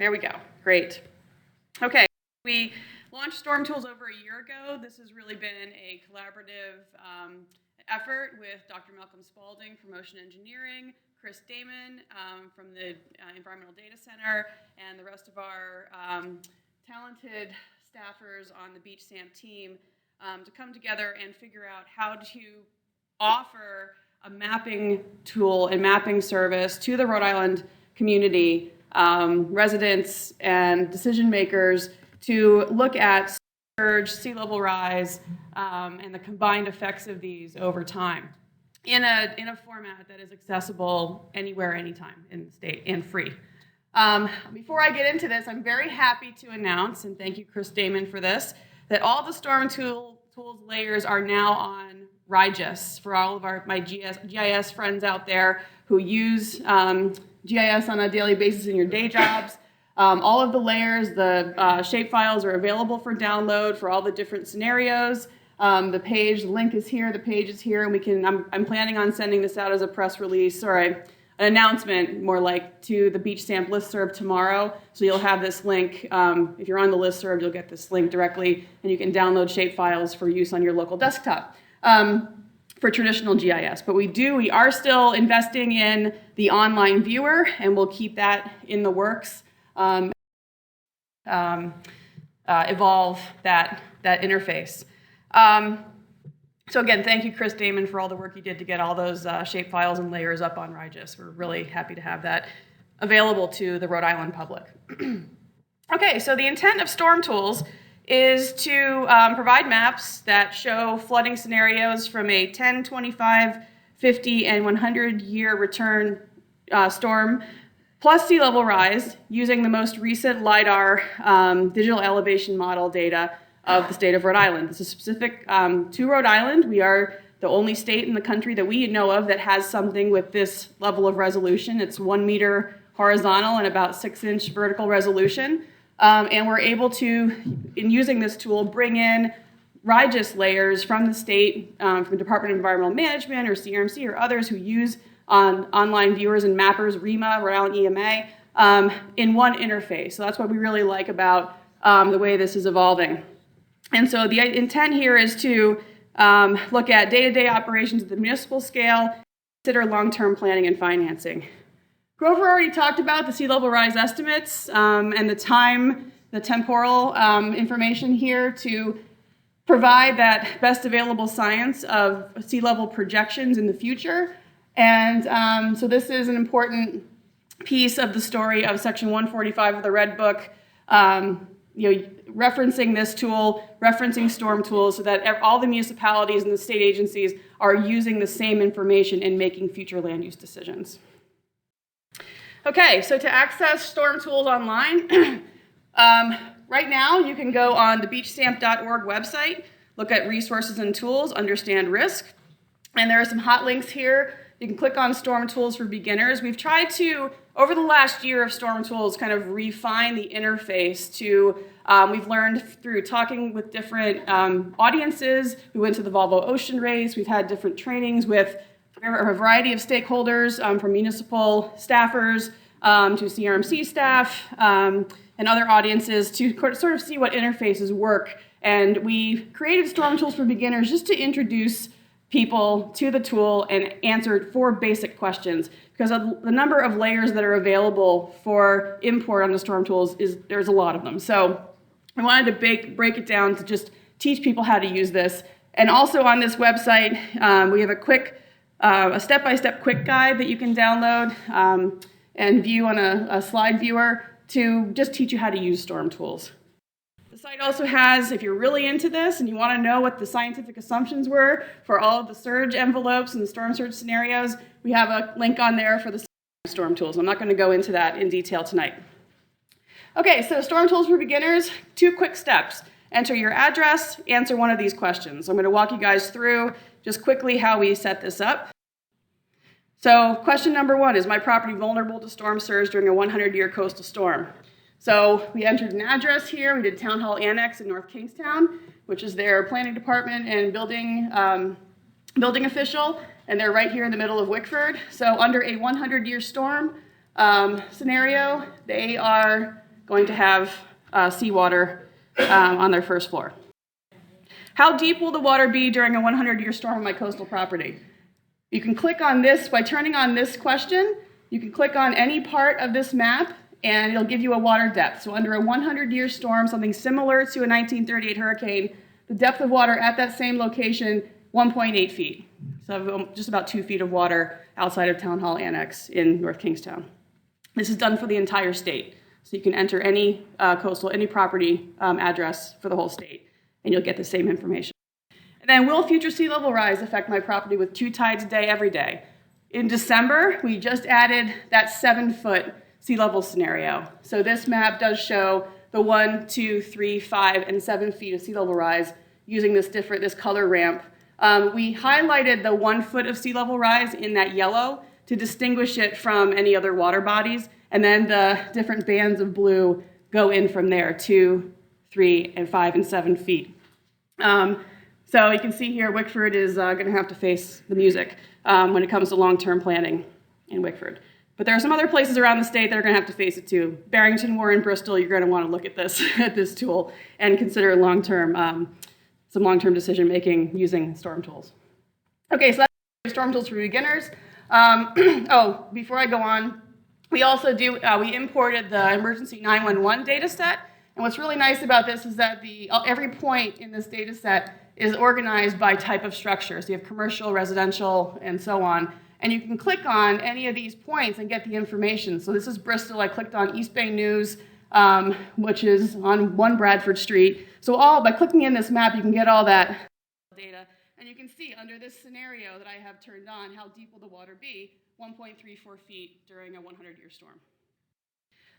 There we go. Great. Okay, we launched STORMTOOLS over a year ago. This has really been a collaborative effort with Dr. Malcolm Spaulding from Ocean Engineering, Chris Damon from the Environmental Data Center, and the rest of our talented staffers on the Beach SAMP team to come together and figure out how to offer a mapping tool and mapping service to the Rhode Island community, residents and decision makers, to look at surge, sea level rise, and the combined effects of these over time in a format that is accessible anywhere, anytime in the state and free. Before I get into this, I'm very happy to announce, and thank you, Chris Damon, for this, that all the STORMTOOLS layers are now on RIGIS for all of my GIS friends out there who use GIS on a daily basis in your day jobs. All of the layers, the shapefiles are available for download for all the different scenarios. The link is here, the page is here, and I'm planning on sending this out as a press release or an announcement, more like, to the Beach SAMP listserv tomorrow. So you'll have this link. If you're on the listserv, you'll get this link directly, and you can download shapefiles for use on your local desktop for traditional GIS. But we are still investing in the online viewer, and we'll keep that in the works. Evolve that interface. So again, thank you, Chris Damon, for all the work you did to get all those shapefiles and layers up on RIGIS. We're really happy to have that available to the Rhode Island public. Okay, so the intent of STORMTOOLS is to provide maps that show flooding scenarios from a 10, 25, 50, and 100-year return storm, plus sea level rise, using the most recent LIDAR digital elevation model data of the state of Rhode Island. This is specific to Rhode Island. We are the only state in the country that we know of that has something with this level of resolution. It's 1 meter horizontal and about 6-inch vertical resolution. And we're able to, in using this tool, bring in RIGIS layers from the state, from the Department of Environmental Management or CRMC or others who use online viewers and mappers, REMA, Rhode Island EMA, in one interface. So that's what we really like about the way this is evolving. And so the intent here is to look at day-to-day operations at the municipal scale, consider long-term planning and financing. Grover already talked about the sea level rise estimates and the temporal information here to provide that best available science of sea level projections in the future. And so this is an important piece of the story of Section 145 of the Red Book, referencing this tool, referencing STORMTOOLS, so that all the municipalities and the state agencies are using the same information in making future land use decisions. Okay, so to access STORMTOOLS online, right now you can go on the beachsamp.org website, look at resources and tools, understand risk, and there are some hot links here. You can click on STORMTOOLS for beginners. We've tried to, over the last year of STORMTOOLS, kind of refine the interface to, we've learned through talking with different audiences. We went to the Volvo Ocean Race. We've had different trainings with a variety of stakeholders, from municipal staffers to CRMC staff and other audiences to sort of see what interfaces work. And we created STORMTOOLS for beginners just to introduce people to the tool and answer 4 basic questions, because of the number of layers that are available for import on the STORMTOOLS there's a lot of them. So I wanted to break it down to just teach people how to use this. And also on this website, we have a step-by-step quick guide that you can download and view on a slide viewer to just teach you how to use STORMTOOLS. The site also has, if you're really into this and you want to know what the scientific assumptions were for all of the surge envelopes and the storm surge scenarios, we have a link on there for the STORMTOOLS. I'm not going to go into that in detail tonight. Okay, so STORMTOOLS for beginners, 2 quick steps. Enter your address, answer one of these questions. I'm going to walk you guys through just quickly how we set this up. So question number 1, is my property vulnerable to storm surge during a 100-year coastal storm? So we entered an address here. We did Town Hall Annex in North Kingstown, which is their planning department and building official, and they're right here in the middle of Wickford. So under a 100-year storm scenario, they are going to have seawater on their first floor. How deep will the water be during a 100-year storm on my coastal property? You can click on this by turning on this question. You can click on any part of this map, and it'll give you a water depth. So under a 100-year storm, something similar to a 1938 hurricane, the depth of water at that same location, 1.8 feet. So just about 2 feet of water outside of Town Hall Annex in North Kingstown. This is done for the entire state. So you can enter any any property address for the whole state, and you'll get the same information. And then, will future sea level rise affect my property with 2 tides a day every day? In December, we just added that 7-foot sea level scenario. So this map does show the 1, 2, 3, 5, and 7 feet of sea level rise using this color ramp. We highlighted the 1 foot of sea level rise in that yellow to distinguish it from any other water bodies, and then the different bands of blue go in from there, 2, 3, and 5, and 7 feet. So you can see here, Wickford is going to have to face the music when it comes to long-term planning in Wickford. But there are some other places around the state that are going to have to face it too. Barrington, Warren, Bristol, you're going to want to look at this tool and consider some long-term decision-making using storm tools. Okay, so that's storm tools for beginners. Before I go on, we also we imported the emergency 911 data set. And what's really nice about this is that every point in this data set is organized by type of structure. So you have commercial, residential, and so on. And you can click on any of these points and get the information. So this is Bristol. I clicked on East Bay News, which is on 1 Bradford Street. So by clicking in this map, you can get all that data. And you can see under this scenario that I have turned on, how deep will the water be? 1.34 feet during a 100-year storm.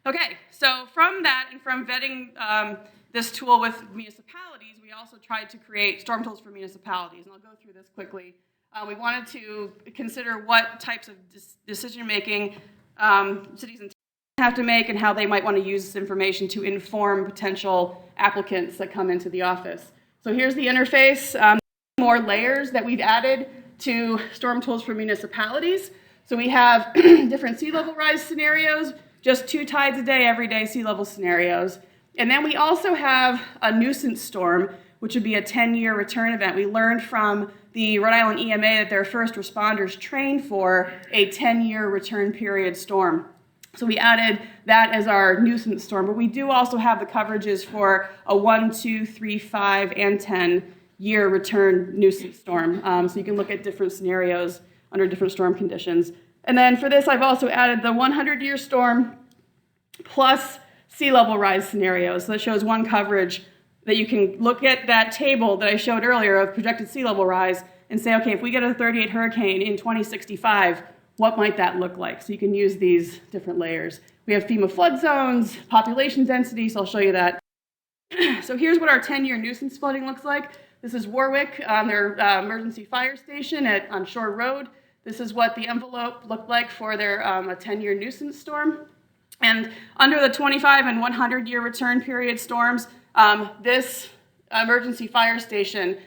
Okay, so from that and from vetting this tool with municipalities, we also tried to create storm tools for municipalities, and I'll go through this quickly. We wanted to consider what types of decision-making cities and towns have to make and how they might want to use this information to inform potential applicants that come into the office. So here's the interface, more layers that we've added to storm tools for municipalities. So we have different sea level rise scenarios, just 2 tides a day, every day sea level scenarios. And then we also have a nuisance storm, which would be a 10-year return event. We learned from the Rhode Island EMA that their first responders trained for a 10-year return period storm. So we added that as our nuisance storm. But we do also have the coverages for a 1, 2, 3, 5, and 10-year return nuisance storm. So you can look at different scenarios under different storm conditions. And then for this, I've also added the 100-year storm plus sea level rise scenarios. So that shows one coverage that you can look at that table that I showed earlier of projected sea level rise and say, okay, if we get a 38 hurricane in 2065, what might that look like? So you can use these different layers. We have FEMA flood zones, population density, so I'll show you that. So here's what our 10-year nuisance flooding looks like. This is Warwick, their emergency fire station on Shore Road. This is what the envelope looked like for their a 10-year nuisance storm. And under the 25 and 100-year return period storms, this emergency fire station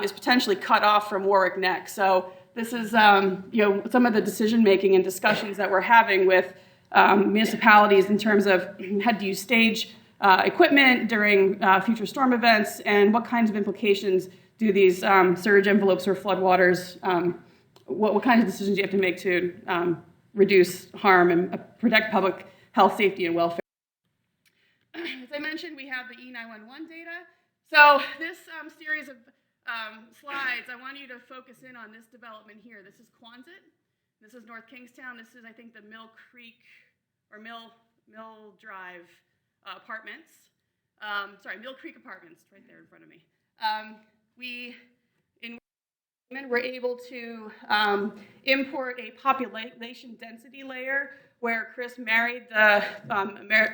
is potentially cut off from Warwick Neck. So this is some of the decision-making and discussions that we're having with municipalities in terms of how do you stage equipment during future storm events, and what kinds of implications do these surge envelopes or floodwaters, what kinds of decisions you have to make to reduce harm and protect public health, safety, and welfare. As I mentioned, we have the E911 data. So this series of slides, I want you to focus in on this development here. This is Quonset. This is North Kingstown. This is, I think, the Mill Creek or Mill Drive apartments. Mill Creek Apartments, right there in front of me. We're able to import a population density layer where Chris married the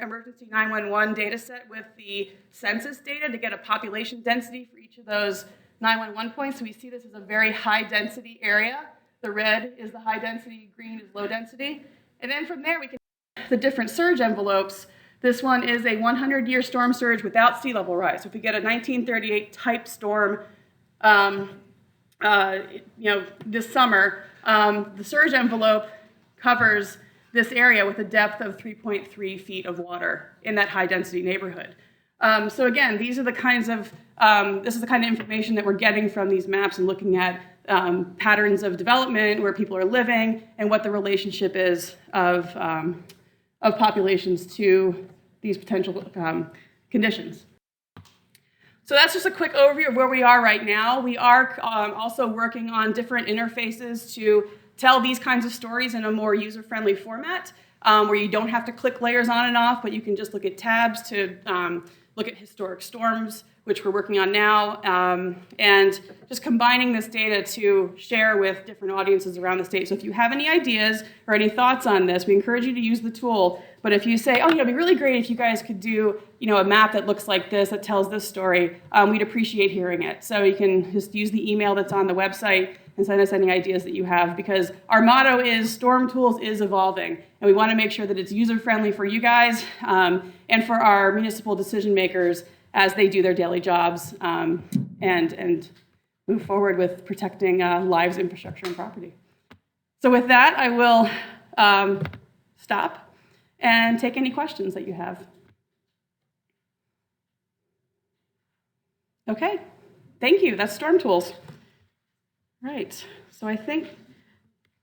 emergency 911 data set with the census data to get a population density for each of those 911 points. So we see this as a very high density area. The red is the high density, green is low density. And then from there we can the different surge envelopes. This one is a 100-year storm surge without sea level rise. So if we get a 1938 type storm this summer, the surge envelope covers this area with a depth of 3.3 feet of water in that high-density neighborhood. So again, these are the kinds of, this is the kind of information that we're getting from these maps and looking at patterns of development, where people are living, and what the relationship is of populations to these potential conditions. So that's just a quick overview of where we are right now. We are also working on different interfaces to tell these kinds of stories in a more user-friendly format, where you don't have to click layers on and off, but you can just look at tabs to look at historic storms, which we're working on now, and just combining this data to share with different audiences around the state. So if you have any ideas or any thoughts on this, we encourage you to use the tool. But if you say, oh, it'd be really great if you guys could do a map that looks like this, that tells this story, we'd appreciate hearing it. So you can just use the email that's on the website and send us any ideas that you have, because our motto is STORMTOOLS is evolving, and we want to make sure that it's user-friendly for you guys and for our municipal decision makers as they do their daily jobs and move forward with protecting lives, infrastructure, and property. So with that, I will stop and take any questions that you have. Okay, thank you. That's STORMTOOLS. Right, so I think